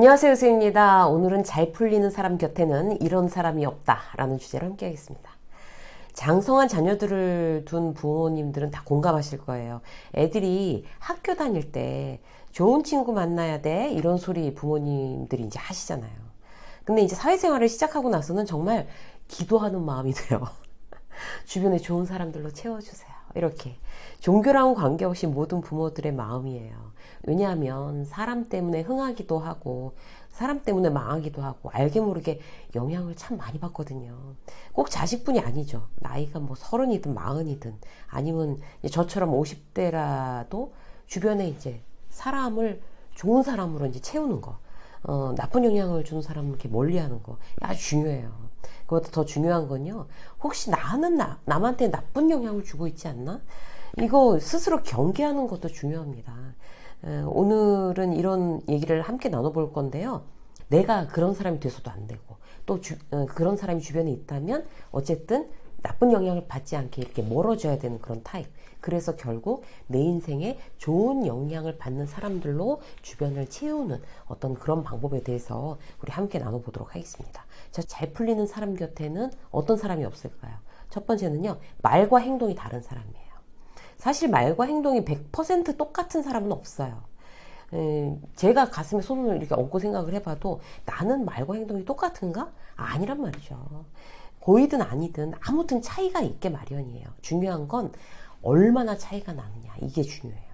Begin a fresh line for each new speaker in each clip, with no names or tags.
안녕하세요, 수입니다. 오늘은 잘 풀리는 사람 곁에는 이런 사람이 없다 라는 주제로 함께 하겠습니다. 장성한 자녀들을 둔 부모님들은 다 공감하실 거예요. 애들이 학교 다닐 때 좋은 친구 만나야 돼 이런 소리 부모님들이 이제 하시잖아요. 근데 이제 사회생활을 시작하고 나서는 정말 기도하는 마음이 돼요. 주변에 좋은 사람들로 채워주세요. 이렇게 종교랑 관계없이 모든 부모들의 마음이에요. 왜냐하면 사람 때문에 흥하기도 하고 사람 때문에 망하기도 하고 알게 모르게 영향을 참 많이 받거든요. 꼭 자식뿐이 아니죠. 나이가 뭐 30이든 40이든 아니면 저처럼 50대라도 주변에 이제 사람을 좋은 사람으로 이제 채우는 거, 나쁜 영향을 주는 사람을 이렇게 멀리하는 거 아주 중요해요. 그것도 더 중요한 건요. 혹시 나는 남한테 나쁜 영향을 주고 있지 않나? 이거 스스로 경계하는 것도 중요합니다. 오늘은 이런 얘기를 함께 나눠볼 건데요. 내가 그런 사람이 돼서도 안 되고 또 그런 사람이 주변에 있다면 어쨌든 나쁜 영향을 받지 않게 이렇게 멀어져야 되는 그런 타입. 그래서 결국 내 인생에 좋은 영향을 받는 사람들로 주변을 채우는 어떤 그런 방법에 대해서 우리 함께 나눠보도록 하겠습니다. 자, 잘 풀리는 사람 곁에는 어떤 사람이 없을까요? 첫 번째는요, 말과 행동이 다른 사람이에요. 사실 말과 행동이 100% 똑같은 사람은 없어요. 제가 가슴에 손을 이렇게 얹고 생각을 해봐도 나는 말과 행동이 똑같은가? 아니란 말이죠. 고이든 아니든 아무튼 차이가 있게 마련이에요. 중요한 건 얼마나 차이가 나느냐, 이게 중요해요.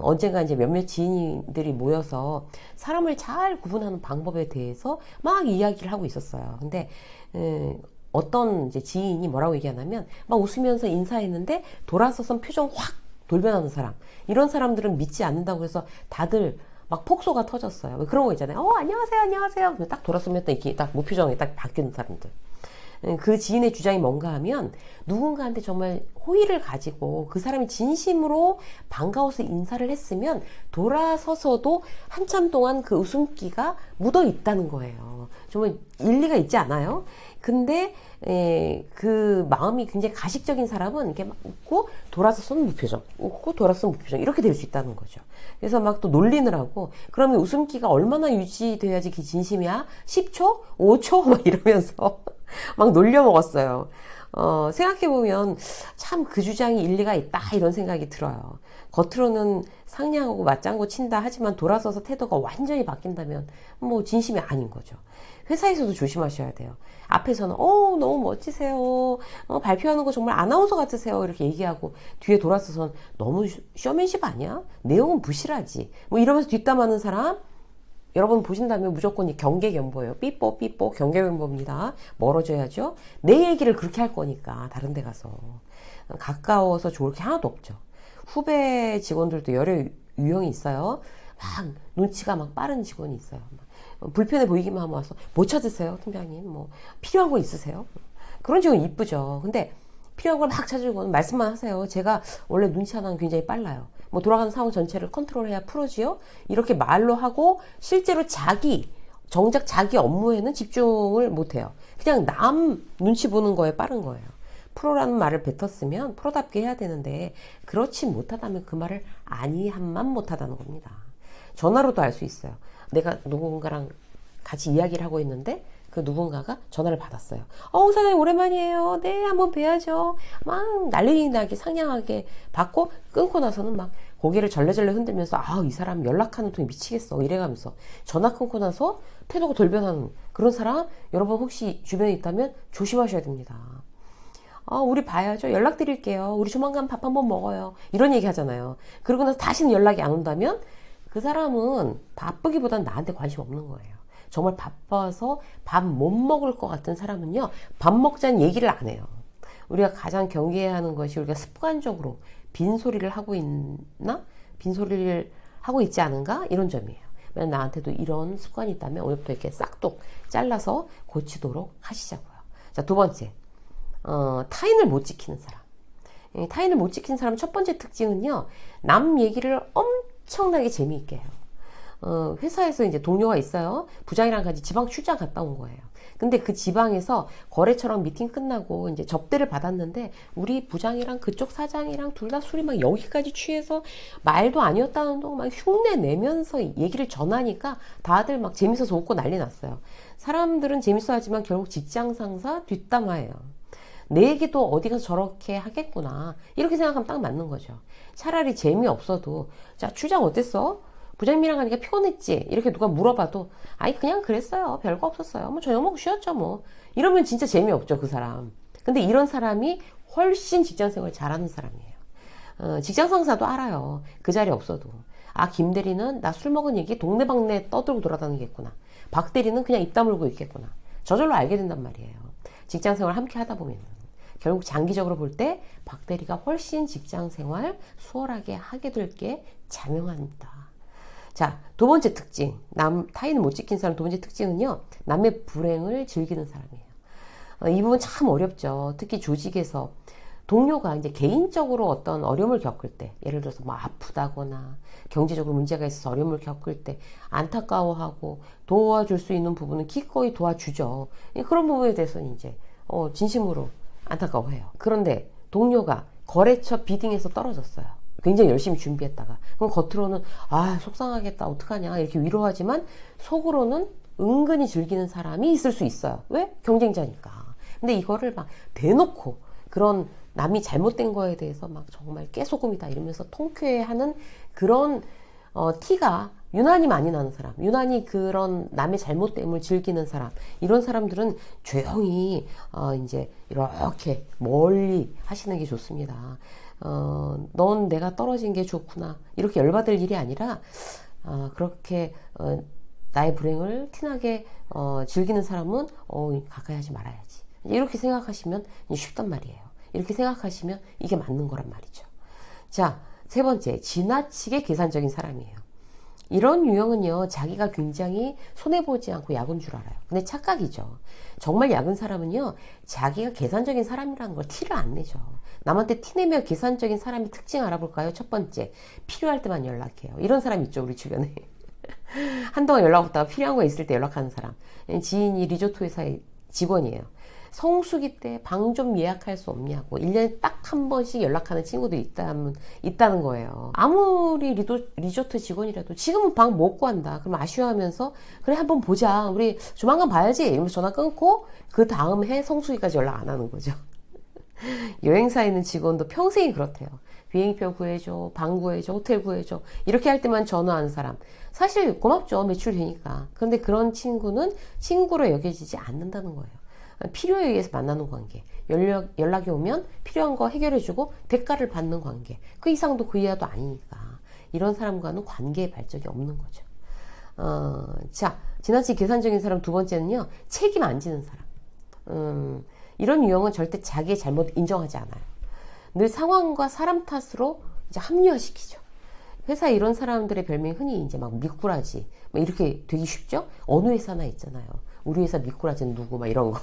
언젠가 이제 몇몇 지인들이 모여서 사람을 잘 구분하는 방법에 대해서 막 이야기를 하고 있었어요. 근데 어떤 이제 지인이 뭐라고 얘기하냐면 막 웃으면서 인사했는데 돌아서선 표정 확 돌변하는 사람, 이런 사람들은 믿지 않는다고 해서 다들 막 폭소가 터졌어요. 그런 거 있잖아요. 안녕하세요, 안녕하세요. 딱 돌아서면 딱 이렇게 딱 무표정이 딱 바뀌는 사람들. 그 지인의 주장이 뭔가 하면 누군가한테 정말 호의를 가지고 그 사람이 진심으로 반가워서 인사를 했으면 돌아서서도 한참 동안 그 웃음기가 묻어 있다는 거예요. 정말 일리가 있지 않아요? 근데 그 마음이 굉장히 가식적인 사람은 이렇게 막 웃고 돌아서서는 무표정, 웃고 돌아서서는 무표정, 이렇게 될 수 있다는 거죠. 그래서 막 또 놀리느라고 그러면 웃음기가 얼마나 유지돼야지 그게 진심이야? 10초? 5초? 막 이러면서 막 놀려먹었어요. 생각해보면 참 그 주장이 일리가 있다 이런 생각이 들어요. 겉으로는 상냥하고 맞장구 친다 하지만 돌아서서 태도가 완전히 바뀐다면 뭐 진심이 아닌 거죠. 회사에서도 조심하셔야 돼요. 앞에서는 너무 멋지세요. 발표하는 거 정말 아나운서 같으세요. 이렇게 얘기하고 뒤에 돌아서서는 너무 쇼맨십 아니야? 내용은 부실하지. 뭐 이러면서 뒷담하는 사람 여러분 보신다면 무조건 경계경보예요. 삐뽀 삐뽀 경계경보입니다. 멀어져야죠. 내 얘기를 그렇게 할 거니까 다른 데 가서 가까워서 좋을 게 하나도 없죠. 후배 직원들도 여러 유형이 있어요. 막 눈치가 막 빠른 직원이 있어요. 불편해 보이기만 하면 와서 뭐 찾으세요, 팀장님? 뭐 필요한 거 있으세요? 그런 직원 이쁘죠. 근데 필요한 걸 막 찾으고 말씀만 하세요. 제가 원래 눈치 하나는 굉장히 빨라요. 뭐 돌아가는 상황 전체를 컨트롤해야 프로지요. 이렇게 말로 하고 실제로 정작 자기 업무에는 집중을 못해요. 그냥 남 눈치 보는 거에 빠른 거예요. 프로라는 말을 뱉었으면 프로답게 해야 되는데 그렇지 못하다면 그 말을 아니함만 못하다는 겁니다. 전화로도 알 수 있어요. 내가 누군가랑 같이 이야기를 하고 있는데 그 누군가가 전화를 받았어요. 사장님 오랜만이에요. 네, 한번 뵈야죠. 막 난리 나게 상냥하게 받고 끊고 나서는 막 고개를 절레절레 흔들면서 이 사람 연락하는 통에 미치겠어 이래가면서 전화 끊고 나서 태도가 돌변하는 그런 사람 여러분 혹시 주변에 있다면 조심하셔야 됩니다. 우리 봐야죠. 연락드릴게요. 우리 조만간 밥 한번 먹어요. 이런 얘기 하잖아요. 그러고 나서 다시는 연락이 안 온다면 그 사람은 바쁘기보단 나한테 관심 없는 거예요. 정말 바빠서 밥 못 먹을 것 같은 사람은요, 밥 먹자는 얘기를 안 해요. 우리가 가장 경계해야 하는 것이 우리가 습관적으로 빈소리를 하고 있나? 빈소리를 하고 있지 않은가? 이런 점이에요. 만약 나한테도 이런 습관이 있다면 오늘부터 이렇게 싹둑 잘라서 고치도록 하시자고요. 자, 두 번째. 타인을 못 지키는 사람. 타인을 못 지키는 사람 첫 번째 특징은요, 남 얘기를 엄청나게 재미있게 해요. 회사에서 이제 동료가 있어요. 부장이랑 같이 지방 출장 갔다 온 거예요. 근데 그 지방에서 거래처랑 미팅 끝나고 이제 접대를 받았는데 우리 부장이랑 그쪽 사장이랑 둘 다 술이 막 여기까지 취해서 말도 아니었다는 둥 막 흉내 내면서 얘기를 전하니까 다들 막 재밌어서 웃고 난리 났어요. 사람들은 재밌어 하지만 결국 직장 상사 뒷담화예요. 내 얘기도 어디 가서 저렇게 하겠구나. 이렇게 생각하면 딱 맞는 거죠. 차라리 재미없어도 자, 출장 어땠어? 부장님이랑 가니까 피곤했지? 이렇게 누가 물어봐도 아니 그냥 그랬어요. 별거 없었어요. 뭐 저녁 먹고 쉬었죠 뭐. 이러면 진짜 재미없죠 그 사람. 근데 이런 사람이 훨씬 직장생활 잘하는 사람이에요. 직장 상사도 알아요. 그 자리에 없어도. 아, 김 대리는 나 술 먹은 얘기 동네방네 떠들고 돌아다니겠구나. 박 대리는 그냥 입 다물고 있겠구나. 저절로 알게 된단 말이에요. 직장생활 함께 하다 보면 결국 장기적으로 볼 때 박 대리가 훨씬 직장생활 수월하게 하게 될 게 자명합니다. 자, 두 번째 특징. 타인을 못 지킨 사람 두 번째 특징은요. 남의 불행을 즐기는 사람이에요. 이 부분 참 어렵죠. 특히 조직에서 동료가 이제 개인적으로 어떤 어려움을 겪을 때, 예를 들어서 뭐 아프다거나 경제적으로 문제가 있어서 어려움을 겪을 때 안타까워하고 도와줄 수 있는 부분은 기꺼이 도와주죠. 그런 부분에 대해서는 이제 진심으로 안타까워해요. 그런데 동료가 거래처 비딩에서 떨어졌어요. 굉장히 열심히 준비했다가 그럼 겉으로는 아 속상하겠다 어떡하냐 이렇게 위로하지만 속으로는 은근히 즐기는 사람이 있을 수 있어요. 왜? 경쟁자니까. 근데 이거를 막 대놓고 그런 남이 잘못된 거에 대해서 막 정말 깨소금이다 이러면서 통쾌해하는 그런 티가 유난히 많이 나는 사람, 유난히 그런 남의 잘못됨을 즐기는 사람, 이런 사람들은 조용히 이제 이렇게 멀리 하시는 게 좋습니다. 넌 내가 떨어진 게 좋구나 이렇게 열받을 일이 아니라 그렇게 나의 불행을 티나게 즐기는 사람은 가까이 하지 말아야지 이렇게 생각하시면 쉽단 말이에요. 이렇게 생각하시면 이게 맞는 거란 말이죠. 자, 세 번째, 지나치게 계산적인 사람이에요. 이런 유형은요, 자기가 굉장히 손해보지 않고 약은 줄 알아요. 근데 착각이죠. 정말 약은 사람은요, 자기가 계산적인 사람이라는 걸 티를 안 내죠. 남한테 티내며 계산적인 사람의 특징 알아볼까요? 첫 번째, 필요할 때만 연락해요. 이런 사람 있죠, 우리 주변에. 한동안 연락 없다가 필요한 거 있을 때 연락하는 사람. 지인이 리조트 회사의 직원이에요. 성수기 때 방 좀 예약할 수 없냐고 1년에 딱 한 번씩 연락하는 친구도 있다는 거예요. 아무리 리조트 직원이라도 지금은 방 못 구한다. 그럼 아쉬워하면서 그래 한번 보자. 우리 조만간 봐야지. 이러면서 전화 끊고 그 다음 해 성수기까지 연락 안 하는 거죠. 여행사에 있는 직원도 평생이 그렇대요. 비행기표 구해줘, 방 구해줘, 호텔 구해줘. 이렇게 할 때만 전화하는 사람. 사실 고맙죠. 매출 되니까. 그런데 그런 친구는 친구로 여겨지지 않는다는 거예요. 필요에 의해서 만나는 관계. 연락이 오면 필요한 거 해결해주고 대가를 받는 관계. 그 이상도 그 이하도 아니니까. 이런 사람과는 관계의 발전이 없는 거죠. 자, 지나치게 계산적인 사람 두 번째는요. 책임 안 지는 사람. 이런 유형은 절대 자기의 잘못 인정하지 않아요. 늘 상황과 사람 탓으로 이제 합리화시키죠. 회사 이런 사람들의 별명이 흔히 이제 막 미꾸라지, 뭐 이렇게 되기 쉽죠? 어느 회사나 있잖아요. 우리 회사 미꾸라지는 누구, 막 이런 거.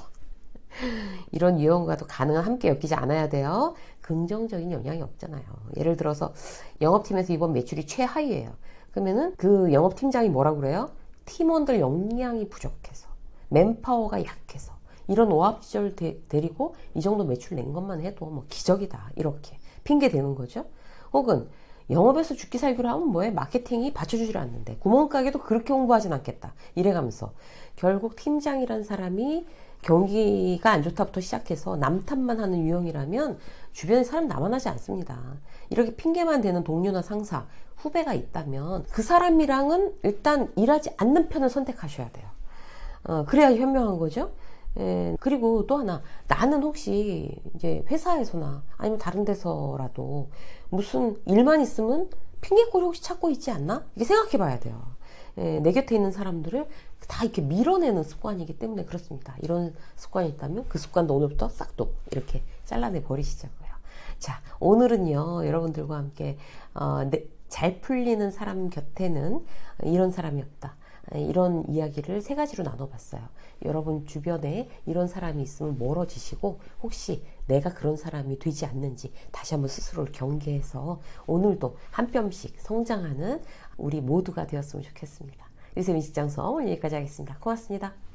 이런 유형과도 가능한 함께 엮이지 않아야 돼요. 긍정적인 영향이 없잖아요. 예를 들어서 영업팀에서 이번 매출이 최하위예요. 그러면은 그 영업팀장이 뭐라고 그래요? 팀원들 역량이 부족해서, 맨파워가 약해서 이런 오합지졸 데리고 이 정도 매출 낸 것만 해도 뭐 기적이다 이렇게 핑계 대는 거죠. 혹은 영업에서 죽기 살기로 하면 뭐해? 마케팅이 받쳐주질 않는데 구멍가게도 그렇게 홍보하진 않겠다 이래가면서 결국 팀장이란 사람이 경기가 안 좋다부터 시작해서 남 탓만 하는 유형이라면 주변에 사람 남아나지 않습니다. 이렇게 핑계만 대는 동료나 상사, 후배가 있다면 그 사람이랑은 일단 일하지 않는 편을 선택하셔야 돼요. 그래야 현명한 거죠. 그리고 또 하나, 나는 혹시 이제 회사에서나 아니면 다른 데서라도 무슨 일만 있으면 핑계거리 혹시 찾고 있지 않나? 이렇게 생각해 봐야 돼요. 내 곁에 있는 사람들을 다 이렇게 밀어내는 습관이기 때문에 그렇습니다. 이런 습관이 있다면 그 습관도 오늘부터 싹둑 이렇게 잘라내 버리시자고요. 자, 오늘은요, 여러분들과 함께 잘 풀리는 사람 곁에는 이런 사람이 없다. 이런 이야기를 세 가지로 나눠봤어요. 여러분 주변에 이런 사람이 있으면 멀어지시고 혹시 내가 그런 사람이 되지 않는지 다시 한번 스스로를 경계해서 오늘도 한 뼘씩 성장하는 우리 모두가 되었으면 좋겠습니다. 유세민 직장서 오늘 여기까지 하겠습니다. 고맙습니다.